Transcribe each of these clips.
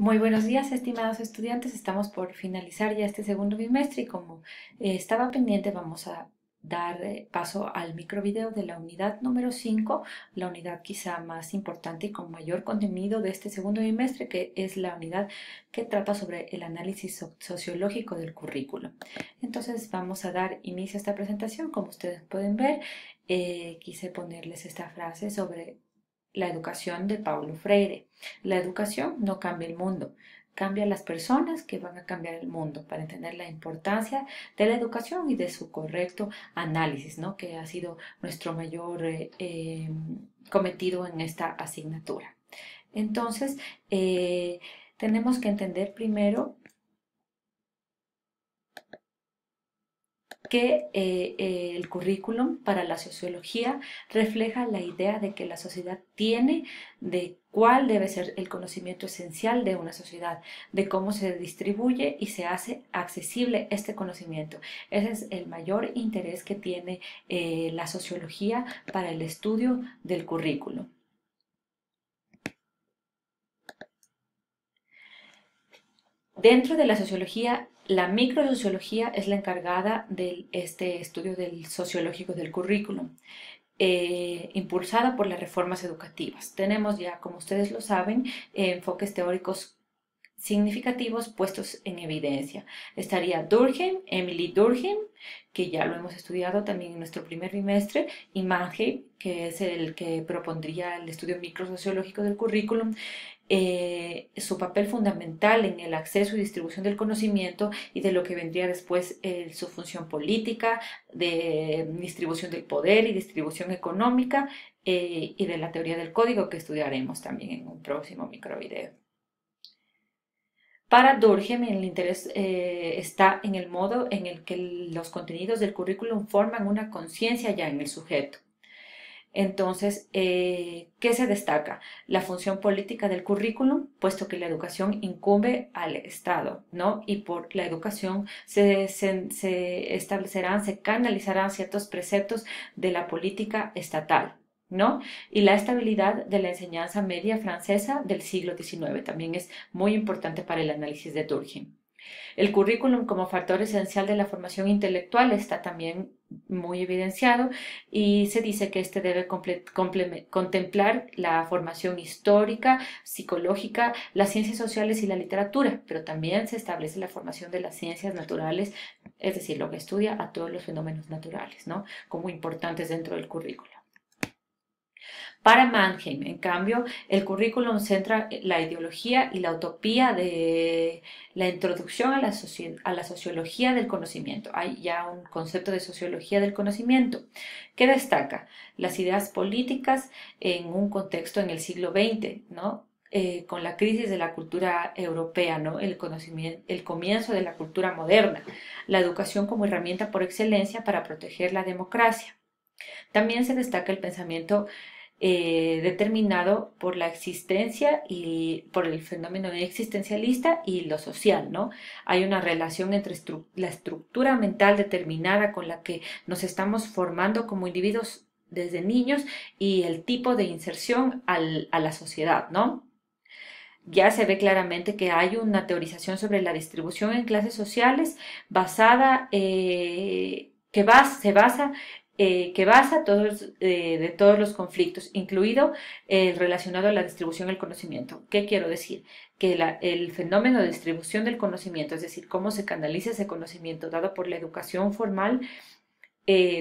Muy buenos días, estimados estudiantes. Estamos por finalizar ya este segundo bimestre y como estaba pendiente, vamos a dar paso al microvideo de la unidad número 5, la unidad quizá más importante y con mayor contenido de este segundo bimestre, que es la unidad que trata sobre el análisis sociológico del currículo. Entonces vamos a dar inicio a esta presentación. Como ustedes pueden ver, quise ponerles esta frase sobre la educación de Paulo Freire. La educación no cambia el mundo, cambia las personas que van a cambiar el mundo, para entender la importancia de la educación y de su correcto análisis, ¿no? Que ha sido nuestro mayor cometido en esta asignatura. Entonces, tenemos que entender primero que el currículum para la sociología refleja la idea de que la sociedad tiene de cuál debe ser el conocimiento esencial de una sociedad, de cómo se distribuye y se hace accesible este conocimiento. Ese es el mayor interés que tiene la sociología para el estudio del currículum. Dentro de la sociología, la microsociología es la encargada de este estudio del sociológico del currículum, impulsada por las reformas educativas. Tenemos ya, como ustedes lo saben, enfoques teóricos significativos puestos en evidencia. Estaría Durkheim, Emily Durkheim, que ya lo hemos estudiado también en nuestro primer bimestre, y Mannheim, que es el que propondría el estudio microsociológico del currículum, su papel fundamental en el acceso y distribución del conocimiento y de lo que vendría después su función política, de distribución del poder y distribución económica, y de la teoría del código, que estudiaremos también en un próximo microvideo. Para Durkheim, el interés está en el modo en el que los contenidos del currículum forman una conciencia ya en el sujeto. Entonces, ¿qué se destaca? La función política del currículum, puesto que la educación incumbe al Estado, ¿no? Y por la educación se establecerán, se canalizarán ciertos preceptos de la política estatal, ¿no? Y la estabilidad de la enseñanza media francesa del siglo XIX también es muy importante para el análisis de Durkheim. El currículum como factor esencial de la formación intelectual está también muy evidenciado y se dice que este debe contemplar la formación histórica, psicológica, las ciencias sociales y la literatura, pero también se establece la formación de las ciencias naturales, es decir, lo que estudia a todos los fenómenos naturales, ¿no? Como importantes dentro del currículo. Para Mannheim, en cambio, el currículum centra la ideología y la utopía de la introducción a la sociología del conocimiento. Hay ya un concepto de sociología del conocimiento que destaca las ideas políticas en un contexto en el siglo XX, ¿no? Con la crisis de la cultura europea, ¿no? El comienzo de la cultura moderna, la educación como herramienta por excelencia para proteger la democracia. También se destaca el pensamiento determinado por la existencia y por el fenómeno existencialista y lo social, ¿no? Hay una relación entre la estructura mental determinada con la que nos estamos formando como individuos desde niños y el tipo de inserción a la sociedad, ¿no? Ya se ve claramente que hay una teorización sobre la distribución en clases sociales basada, se basa que basa de todos los conflictos, incluido el relacionado a la distribución del conocimiento. ¿Qué quiero decir? Que el fenómeno de distribución del conocimiento, es decir, cómo se canaliza ese conocimiento dado por la educación formal,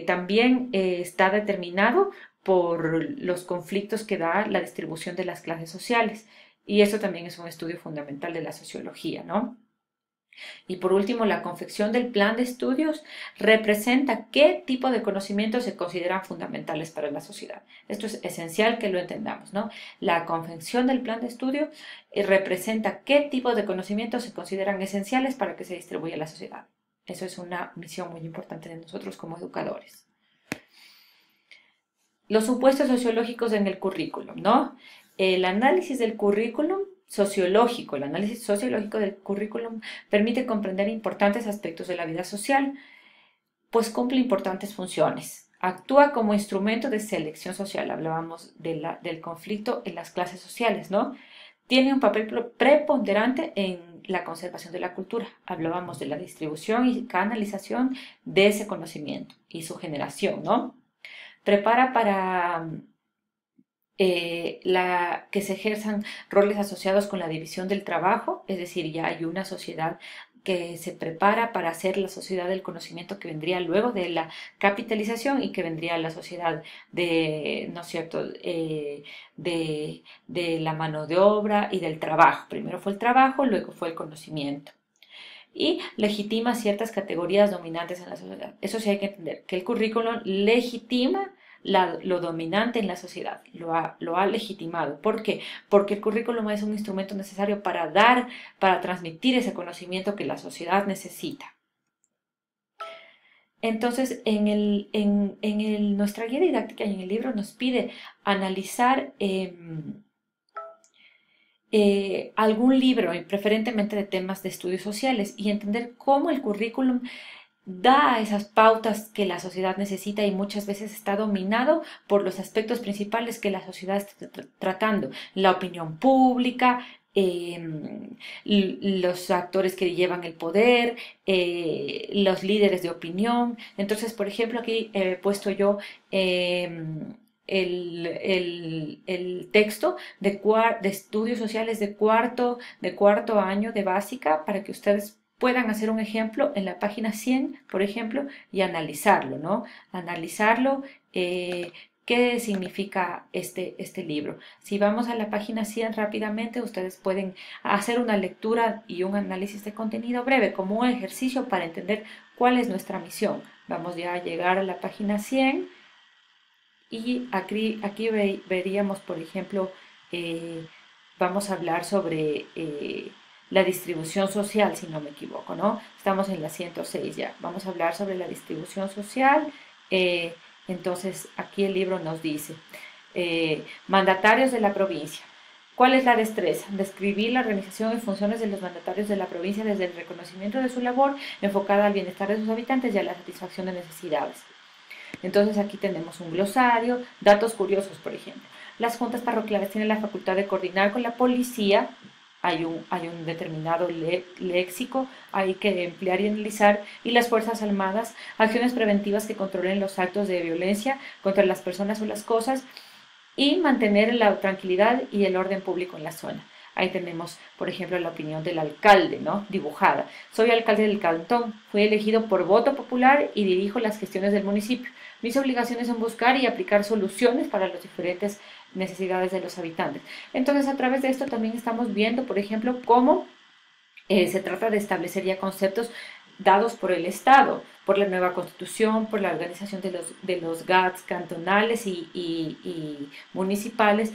también está determinado por los conflictos que da la distribución de las clases sociales. Y eso también es un estudio fundamental de la sociología, ¿no? Y por último, la confección del plan de estudios representa qué tipo de conocimientos se consideran fundamentales para la sociedad. Esto es esencial que lo entendamos, ¿no? La confección del plan de estudio representa qué tipo de conocimientos se consideran esenciales para que se distribuya la sociedad. Eso es una misión muy importante de nosotros como educadores. Los supuestos sociológicos en el currículum, ¿no? El análisis del currículum sociológico, el análisis sociológico del currículum permite comprender importantes aspectos de la vida social, pues cumple importantes funciones. Actúa como instrumento de selección social, hablábamos del conflicto en las clases sociales, ¿no? tiene un papel preponderante en la conservación de la cultura. Hablábamos de la distribución y canalización de ese conocimiento y su generación, ¿no? Prepara para que se ejerzan roles asociados con la división del trabajo, es decir, ya hay una sociedad que se prepara para hacer la sociedad del conocimiento que vendría luego de la capitalización y que vendría la sociedad de, ¿no es cierto?, de la mano de obra y del trabajo. Primero fue el trabajo, luego fue el conocimiento. Y legitima ciertas categorías dominantes en la sociedad. Eso sí hay que entender, que el currículum legitima lo dominante en la sociedad, lo ha legitimado. ¿Por qué? Porque el currículum es un instrumento necesario para transmitir ese conocimiento que la sociedad necesita. Entonces, nuestra guía didáctica y en el libro nos pide analizar algún libro, y preferentemente de temas de estudios sociales, y entender cómo el currículum da esas pautas que la sociedad necesita y muchas veces está dominado por los aspectos principales que la sociedad está tratando, la opinión pública, los actores que llevan el poder, los líderes de opinión. Entonces, por ejemplo, aquí he puesto yo el texto de estudios sociales de cuarto año de básica para que ustedes puedan hacer un ejemplo en la página 100, por ejemplo, y analizarlo, ¿no? Analizarlo, qué significa este libro. Si vamos a la página 100 rápidamente, ustedes pueden hacer una lectura y un análisis de contenido breve como un ejercicio para entender cuál es nuestra misión. Vamos ya a llegar a la página 100 y aquí veríamos, por ejemplo, vamos a hablar sobre la distribución social, si no me equivoco, ¿no? Estamos en la 106 ya. Vamos a hablar sobre la distribución social. Entonces, aquí el libro nos dice, mandatarios de la provincia. ¿Cuál es la destreza? Describir la organización y funciones de los mandatarios de la provincia desde el reconocimiento de su labor enfocada al bienestar de sus habitantes y a la satisfacción de necesidades. Entonces aquí tenemos un glosario, datos curiosos, por ejemplo. Las juntas parroquiales tienen la facultad de coordinar con la policía, hay un determinado léxico, hay que emplear y analizar, y las Fuerzas Armadas, acciones preventivas que controlen los actos de violencia contra las personas o las cosas, y mantener la tranquilidad y el orden público en la zona. Ahí tenemos, por ejemplo, la opinión del alcalde, ¿no? Dibujada. Soy alcalde del cantón, fui elegido por voto popular y dirijo las gestiones del municipio. Mis obligaciones son buscar y aplicar soluciones para las diferentes necesidades de los habitantes. Entonces, a través de esto también estamos viendo, por ejemplo, cómo se trata de establecer ya conceptos dados por el Estado, por la nueva Constitución, por la organización de los GATS cantonales y municipales.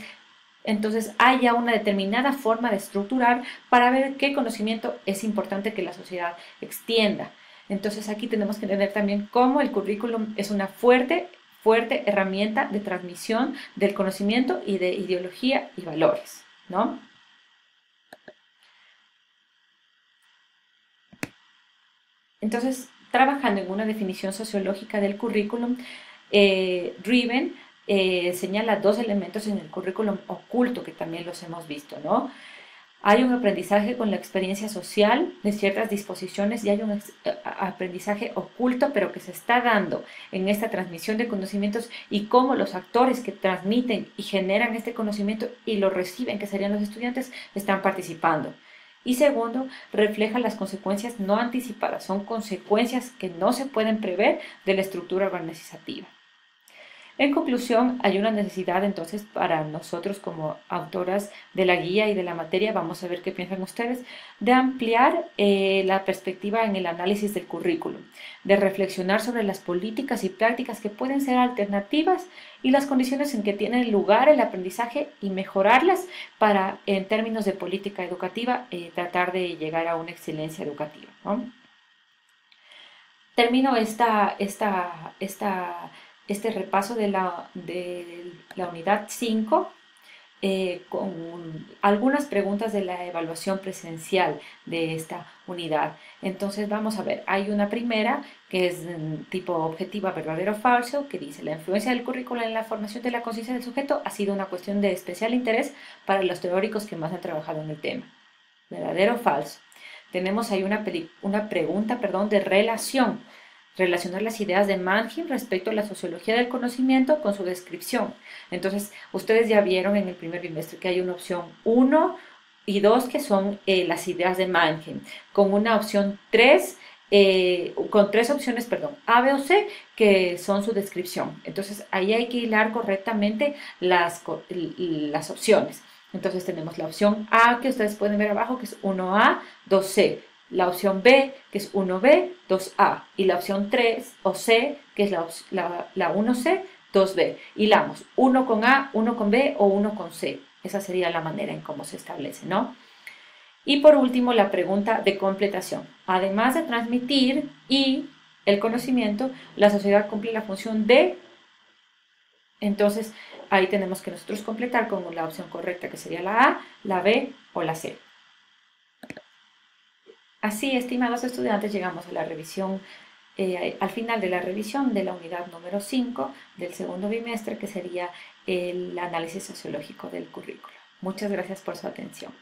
Entonces hay ya una determinada forma de estructurar para ver qué conocimiento es importante que la sociedad extienda. Entonces aquí tenemos que entender también cómo el currículum es una fuerte herramienta de transmisión del conocimiento y de ideología y valores, ¿no? Entonces, trabajando en una definición sociológica del currículum, Driven señala dos elementos en el currículum oculto que también los hemos visto, ¿no? Hay un aprendizaje con la experiencia social de ciertas disposiciones y hay un aprendizaje oculto, pero que se está dando en esta transmisión de conocimientos y cómo los actores que transmiten y generan este conocimiento y lo reciben, que serían los estudiantes, están participando. Y segundo, refleja las consecuencias no anticipadas, son consecuencias que no se pueden prever de la estructura organizativa. En conclusión, hay una necesidad entonces para nosotros como autoras de la guía y de la materia, vamos a ver qué piensan ustedes, de ampliar la perspectiva en el análisis del currículum, de reflexionar sobre las políticas y prácticas que pueden ser alternativas y las condiciones en que tiene lugar el aprendizaje y mejorarlas para, en términos de política educativa, tratar de llegar a una excelencia educativa, ¿no? Termino este repaso de la unidad 5 con algunas preguntas de la evaluación presencial de esta unidad. Entonces vamos a ver, hay una primera que es tipo objetiva, verdadero o falso, que dice: la influencia del currículo en la formación de la conciencia del sujeto ha sido una cuestión de especial interés para los teóricos que más han trabajado en el tema. ¿Verdadero o falso? Tenemos ahí una pregunta, de relación. Relacionar las ideas de Mannheim respecto a la sociología del conocimiento con su descripción. Entonces, ustedes ya vieron en el primer bimestre que hay una opción 1 y 2 que son las ideas de Mannheim, con una opción 3, con tres opciones, A, B o C, que son su descripción. Entonces, ahí hay que hilar correctamente las opciones. Entonces tenemos la opción A, que ustedes pueden ver abajo, que es 1A, 2C. La opción B, que es 1B, 2A. Y la opción 3 o C, que es la 1C, 2B. Hilamos 1 con A, 1 con B o 1 con C. Esa sería la manera en cómo se establece, ¿no? Y por último, la pregunta de completación. Además de transmitir y el conocimiento, la sociedad cumple la función de... Entonces, ahí tenemos que nosotros completar con la opción correcta, que sería la A, la B o la C. Así, estimados estudiantes, llegamos a la revisión, al final de la revisión de la unidad número 5 del segundo bimestre, que sería el análisis sociológico del currículo. Muchas gracias por su atención.